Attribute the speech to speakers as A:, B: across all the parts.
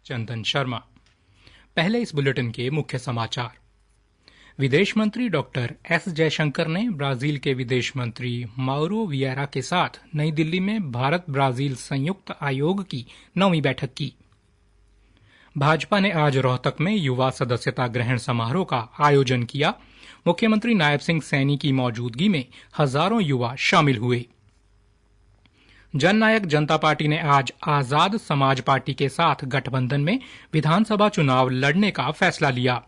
A: चंदन शर्मा। पहले इस बुलेटिन के मुख्य समाचार। विदेश मंत्री डॉक्टर एस जयशंकर ने ब्राजील के विदेश मंत्री माउरो विएरा के साथ नई दिल्ली में भारत ब्राजील संयुक्त आयोग की 9वीं बैठक की। भाजपा ने आज रोहतक में युवा सदस्यता ग्रहण समारोह का आयोजन किया। मुख्यमंत्री नायब सिंह सैनी की मौजूदगी में हजारों युवा शामिल हुए। जननायक जनता पार्टी ने आज आजाद समाज पार्टी के साथ गठबंधन में विधानसभा चुनाव लड़ने का फैसला लिया।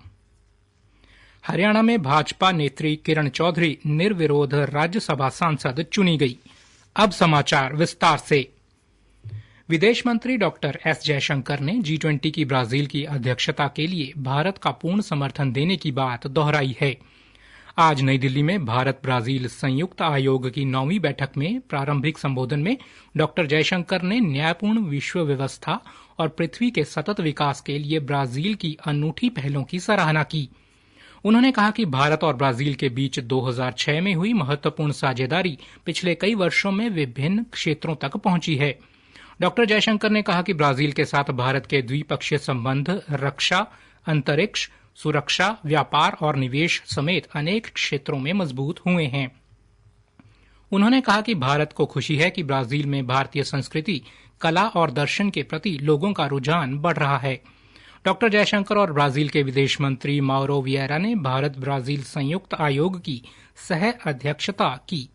A: हरियाणा में भाजपा नेत्री किरण चौधरी निर्विरोध राज्यसभा सांसद चुनी गई। अब समाचार विस्तार से। विदेश मंत्री डॉक्टर एस जयशंकर ने G20 की ब्राजील की अध्यक्षता के लिए भारत का पूर्ण समर्थन देने की बात दोहराई है। आज नई दिल्ली में भारत ब्राजील संयुक्त आयोग की 9वीं बैठक में प्रारंभिक संबोधन में डॉक्टर जयशंकर ने न्यायपूर्ण विश्व व्यवस्था और पृथ्वी के सतत विकास के लिए ब्राजील की अनूठी पहलों की सराहना की। उन्होंने कहा कि भारत और ब्राजील के बीच 2006 में हुई महत्वपूर्ण साझेदारी पिछले कई वर्षों में विभिन्न क्षेत्रों तक पहुंची है। डॉक्टर जयशंकर ने कहा कि ब्राजील के साथ भारत के द्विपक्षीय संबंध रक्षा, अंतरिक्ष, सुरक्षा, व्यापार और निवेश समेत अनेक क्षेत्रों में मजबूत हुए हैं। उन्होंने कहा कि भारत को खुशी है कि ब्राजील में भारतीय संस्कृति, कला और दर्शन के प्रति लोगों का रुझान बढ़ रहा है। डॉक्टर जयशंकर और ब्राजील के विदेश मंत्री माउरो विएरा ने भारत ब्राजील संयुक्त आयोग की सह अध्यक्षता की।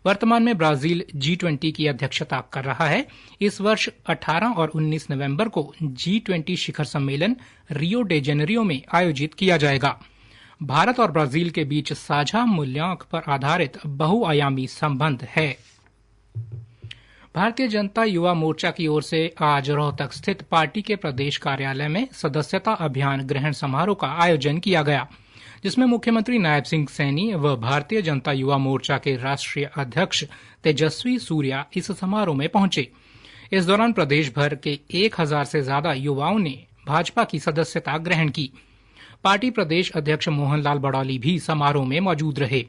A: वर्तमान में ब्राजील G20 की अध्यक्षता कर रहा है। इस वर्ष 18 और 19 नवंबर को G20 शिखर सम्मेलन रियो डे जेनेरियो में आयोजित किया जाएगा। भारत और ब्राजील के बीच साझा मूल्यांक पर आधारित बहुआयामी संबंध है। भारतीय जनता युवा मोर्चा की ओर से आज रोहतक स्थित पार्टी के प्रदेश कार्यालय में सदस्यता अभियान ग्रहण समारोह का आयोजन किया गया, जिसमें मुख्यमंत्री नायब सिंह सैनी व भारतीय जनता युवा मोर्चा के राष्ट्रीय अध्यक्ष तेजस्वी सूर्या इस समारोह में पहुंचे। इस दौरान प्रदेश भर के 1000 से ज्यादा युवाओं ने भाजपा की सदस्यता ग्रहण की। पार्टी प्रदेश अध्यक्ष मोहनलाल बड़ौली भी समारोह में मौजूद रहे।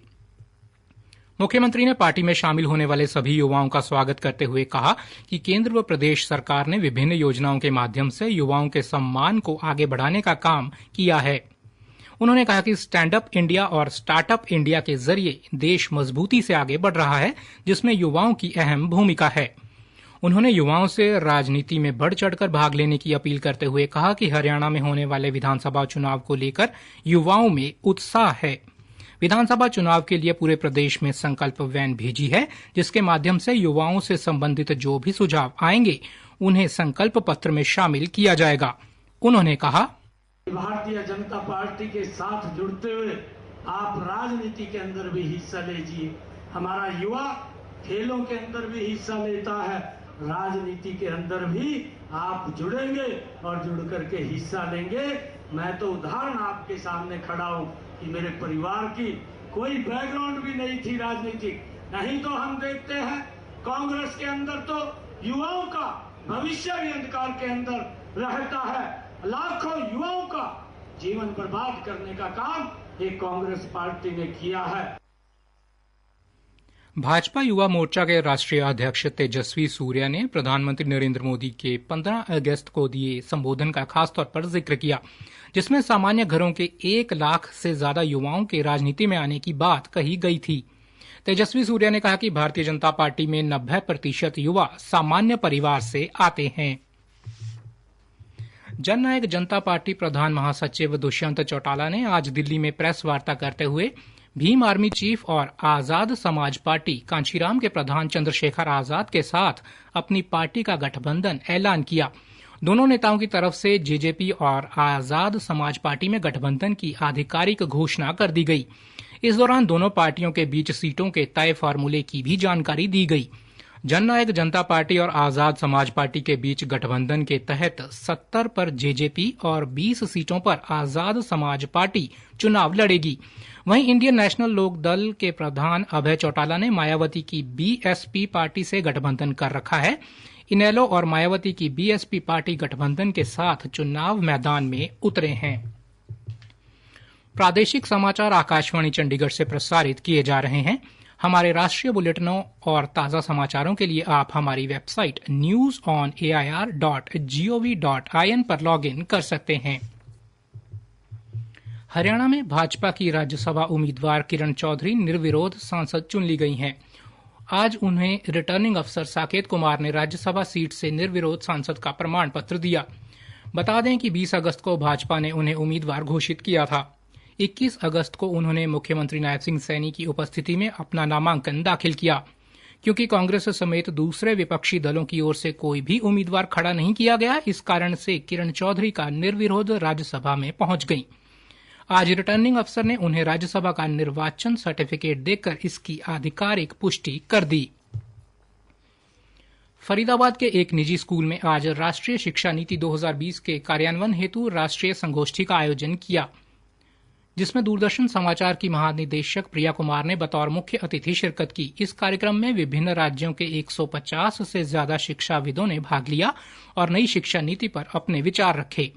A: मुख्यमंत्री ने पार्टी में शामिल होने वाले सभी युवाओं का स्वागत करते हुए कहा कि केंद्र व प्रदेश सरकार ने विभिन्न योजनाओं के माध्यम से युवाओं के सम्मान को आगे बढ़ाने का काम किया है। उन्होंने कहा कि स्टैंड अप इंडिया और स्टार्टअप इंडिया के जरिए देश मजबूती से आगे बढ़ रहा है, जिसमें युवाओं की अहम भूमिका है। उन्होंने युवाओं से राजनीति में बढ़ चढ़कर भाग लेने की अपील करते हुए कहा कि हरियाणा में होने वाले विधानसभा चुनाव को लेकर युवाओं में उत्साह है। विधानसभा चुनाव के लिए पूरे प्रदेश में संकल्प वैन भेजी है, जिसके माध्यम से युवाओं से संबंधित जो भी सुझाव आएंगे उन्हें संकल्प पत्र में शामिल किया जाएगा। उन्होंने कहा,
B: भारतीय जनता पार्टी के साथ जुड़ते हुए आप राजनीति के अंदर भी हिस्सा लीजिए। हमारा युवा खेलों के अंदर भी हिस्सा लेता है, राजनीति के अंदर भी आप जुड़ेंगे और जुड़ करके हिस्सा लेंगे। मैं तो उदाहरण आपके सामने खड़ा हूं कि मेरे परिवार की कोई बैकग्राउंड भी नहीं थी राजनीतिक। नहीं तो हम देखते हैं कांग्रेस के अंदर तो युवाओं का भविष्य भी अंधकार के अंदर रहता है। लाखों युवाओं का जीवन बर्बाद करने का काम एक कांग्रेस पार्टी ने किया है।
A: भाजपा युवा मोर्चा के राष्ट्रीय अध्यक्ष तेजस्वी सूर्या ने प्रधानमंत्री नरेंद्र मोदी के 15 अगस्त को दिए संबोधन का खासतौर पर जिक्र किया, जिसमें सामान्य घरों के 1 लाख से ज्यादा युवाओं के राजनीति में आने की बात कही गई थी। तेजस्वी सूर्या ने कहा कि भारतीय जनता पार्टी में 90% युवा सामान्य परिवार से आते हैं। जननायक जनता पार्टी प्रधान महासचिव दुष्यंत चौटाला ने आज दिल्ली में प्रेस वार्ता करते हुए भीम आर्मी चीफ और आजाद समाज पार्टी कांचीराम के प्रधान चंद्रशेखर आजाद के साथ अपनी पार्टी का गठबंधन ऐलान किया। दोनों नेताओं की तरफ से जेजेपी और आजाद समाज पार्टी में गठबंधन की आधिकारिक घोषणा कर दी गई। इस दौरान दोनों पार्टियों के बीच सीटों के तय फार्मूले की भी जानकारी दी गई। जननायक जनता पार्टी और आजाद समाज पार्टी के बीच गठबंधन के तहत 70 पर जेजेपी और 20 सीटों पर आजाद समाज पार्टी चुनाव लड़ेगी। वहीं इंडियन नेशनल लोक दल के प्रधान अभय चौटाला ने मायावती की बीएसपी पार्टी से गठबंधन कर रखा है। इनेलो और मायावती की बीएसपी पार्टी गठबंधन के साथ चुनाव मैदान में उतरे हैं। प्रादेशिक समाचार आकाशवाणी चंडीगढ़ से प्रसारित किए जा रहे हैं। हमारे राष्ट्रीय बुलेटिनों और ताज़ा समाचारों के लिए आप हमारी वेबसाइट newsonair.gov.in पर लॉगिन कर सकते हैं। हरियाणा में भाजपा की राज्यसभा उम्मीदवार किरण चौधरी निर्विरोध सांसद चुन ली गई हैं। आज उन्हें रिटर्निंग अफसर साकेत कुमार ने राज्यसभा सीट से निर्विरोध सांसद का प्रमाण पत्र दिया। बता दें कि 20 अगस्त को भाजपा ने उन्हें उम्मीदवार घोषित किया था। 21 अगस्त को उन्होंने मुख्यमंत्री नायब सिंह सैनी की उपस्थिति में अपना नामांकन दाखिल किया। क्योंकि कांग्रेस समेत दूसरे विपक्षी दलों की ओर से कोई भी उम्मीदवार खड़ा नहीं किया गया, इस कारण से किरण चौधरी का निर्विरोध राज्यसभा में पहुंच गईं। आज रिटर्निंग अफसर ने उन्हें राज्यसभा का निर्वाचन सर्टिफिकेट देकर इसकी आधिकारिक पुष्टि कर दी। फरीदाबाद के एक निजी स्कूल में आज राष्ट्रीय शिक्षा नीति 2020 के कार्यान्वयन हेतु राष्ट्रीय संगोष्ठी का आयोजन किया, जिसमें दूरदर्शन समाचार की महानिदेशक प्रिया कुमार ने बतौर मुख्य अतिथि शिरकत की। इस कार्यक्रम में विभिन्न राज्यों के 150 से ज्यादा शिक्षाविदों ने भाग लिया और नई शिक्षा नीति पर अपने विचार रखे।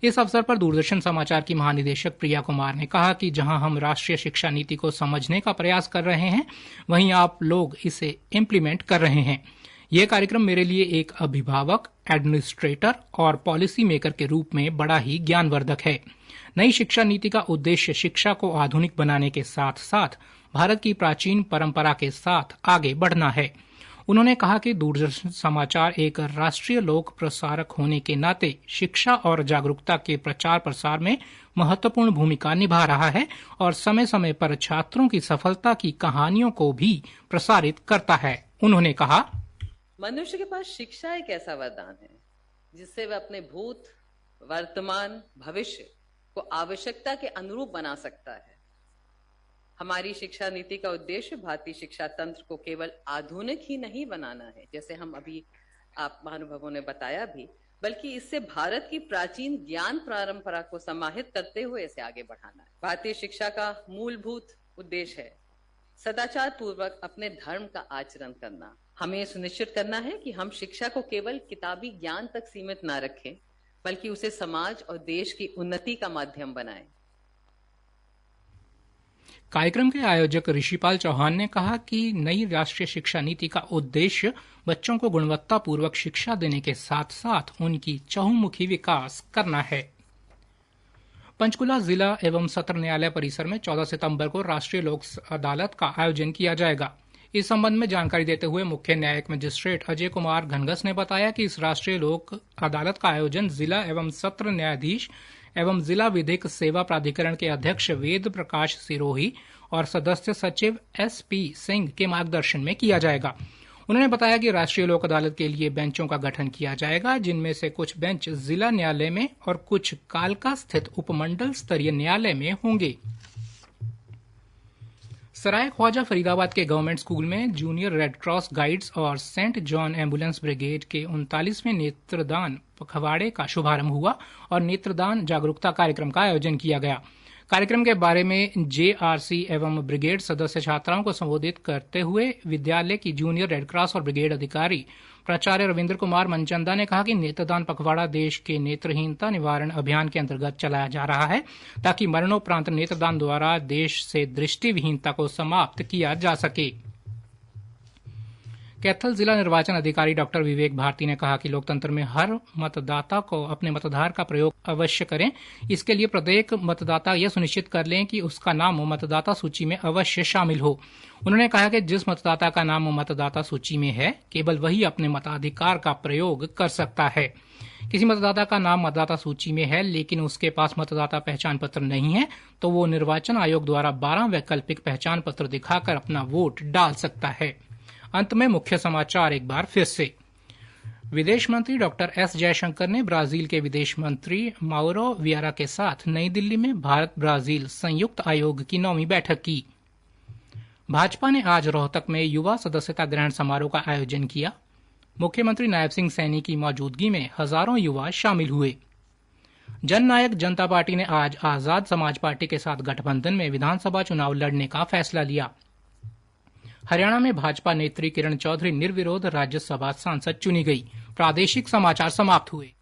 A: इस अवसर पर दूरदर्शन समाचार की महानिदेशक प्रिया कुमार ने कहा कि जहां हम राष्ट्रीय शिक्षा नीति को समझने का प्रयास कर रहे हैं, वहीं आप लोग इसे इम्प्लीमेंट कर रहे हैं। यह कार्यक्रम मेरे लिए एक अभिभावक, एडमिनिस्ट्रेटर और पॉलिसी मेकर के रूप में बड़ा ही ज्ञानवर्धक है। नई शिक्षा नीति का उद्देश्य शिक्षा को आधुनिक बनाने के साथ साथ भारत की प्राचीन परंपरा के साथ आगे बढ़ना है। उन्होंने कहा कि दूरदर्शन समाचार एक राष्ट्रीय लोक प्रसारक होने के नाते शिक्षा और जागरूकता के प्रचार प्रसार में महत्वपूर्ण भूमिका निभा रहा है और समय समय पर छात्रों की सफलता की कहानियों को भी प्रसारित करता है। उन्होंने कहा,
C: मनुष्य के पास शिक्षा एक ऐसा वरदान है जिससे वह अपने भूत, वर्तमान, भविष्य को आवश्यकता के अनुरूप बना सकता है। हमारी शिक्षा नीति का उद्देश्य भारतीय शिक्षा तंत्र को केवल आधुनिक ही नहीं बनाना है, जैसे हम अभी आप महानुभावों ने बताया भी, बल्कि इससे भारत की प्राचीन ज्ञान परंपरा को समाहित करते हुए इसे आगे बढ़ाना है। भारतीय शिक्षा का मूलभूत उद्देश्य है सदाचार पूर्वक अपने धर्म का आचरण करना। हमें सुनिश्चित करना है कि हम शिक्षा को केवल किताबी ज्ञान तक सीमित न रखें, बल्कि उसे समाज और देश की उन्नति का माध्यम बनाएं।
A: कार्यक्रम के आयोजक ऋषिपाल चौहान ने कहा कि नई राष्ट्रीय शिक्षा नीति का उद्देश्य बच्चों को गुणवत्तापूर्वक शिक्षा देने के साथ साथ उनकी चहुमुखी विकास करना है। पंचकुला जिला एवं सत्र न्यायालय परिसर में 14 सितंबर को राष्ट्रीय लोक अदालत का आयोजन किया जाएगा। इस संबंध में जानकारी देते हुए मुख्य न्यायिक मजिस्ट्रेट अजय कुमार घनघस ने बताया कि इस राष्ट्रीय लोक अदालत का आयोजन जिला एवं सत्र न्यायाधीश एवं जिला विधिक सेवा प्राधिकरण के अध्यक्ष वेद प्रकाश सिरोही और सदस्य सचिव SP सिंह के मार्गदर्शन में किया जाएगा। उन्होंने बताया कि राष्ट्रीय लोक अदालत के लिए बेंचों का गठन किया जाएगा, जिनमें से कुछ बेंच जिला न्यायालय में और कुछ कालका स्थित उपमंडल स्तरीय न्यायालय में होंगे। सराय ख्वाजा फरीदाबाद के गवर्नमेंट स्कूल में जूनियर रेड क्रॉस गाइड्स और सेंट जॉन एम्बुलेंस ब्रिगेड के 39वें नेत्रदान पखवाड़े का शुभारंभ हुआ और नेत्रदान जागरूकता कार्यक्रम का आयोजन किया गया। कार्यक्रम के बारे में JRC एवं ब्रिगेड सदस्य छात्राओं को संबोधित करते हुए विद्यालय की जूनियर रेड क्रॉस और ब्रिगेड अधिकारी प्राचार्य रविंद्र कुमार मनचंदा ने कहा कि नेत्रदान पखवाड़ा देश के नेत्रहीनता निवारण अभियान के अंतर्गत चलाया जा रहा है, ताकि मरणोपरांत नेत्रदान द्वारा देश से दृष्टिविहीनता को समाप्त किया जा सके। कैथल जिला निर्वाचन अधिकारी डॉक्टर विवेक भारती ने कहा कि लोकतंत्र में हर मतदाता को अपने मताधिकार का प्रयोग अवश्य करें। इसके लिए प्रत्येक मतदाता यह सुनिश्चित कर लें कि उसका नाम मतदाता सूची में अवश्य शामिल हो। उन्होंने कहा कि जिस मतदाता का नाम मतदाता सूची में है, केवल वही अपने मताधिकार का प्रयोग कर सकता है। किसी मतदाता का नाम मतदाता सूची में है लेकिन उसके पास मतदाता पहचान पत्र नहीं है, तो वो निर्वाचन आयोग द्वारा 12 वैकल्पिक पहचान पत्र दिखाकर अपना वोट डाल सकता है। अंत में मुख्य समाचार एक बार फिर से। विदेश मंत्री डॉक्टर S जयशंकर ने ब्राजील के विदेश मंत्री माउरो वियरा के साथ नई दिल्ली में भारत ब्राजील संयुक्त आयोग की 9वीं बैठक की। भाजपा ने आज रोहतक में युवा सदस्यता ग्रहण समारोह का आयोजन किया। मुख्यमंत्री नायब सिंह सैनी की मौजूदगी में हजारों युवा शामिल हुए। जननायक जनता पार्टी ने आज आजाद समाज पार्टी के साथ गठबंधन में विधानसभा चुनाव लड़ने का फैसला लिया। हरियाणा में भाजपा नेत्री किरण चौधरी निर्विरोध राज्यसभा सांसद चुनी गई। प्रादेशिक समाचार समाप्त हुए।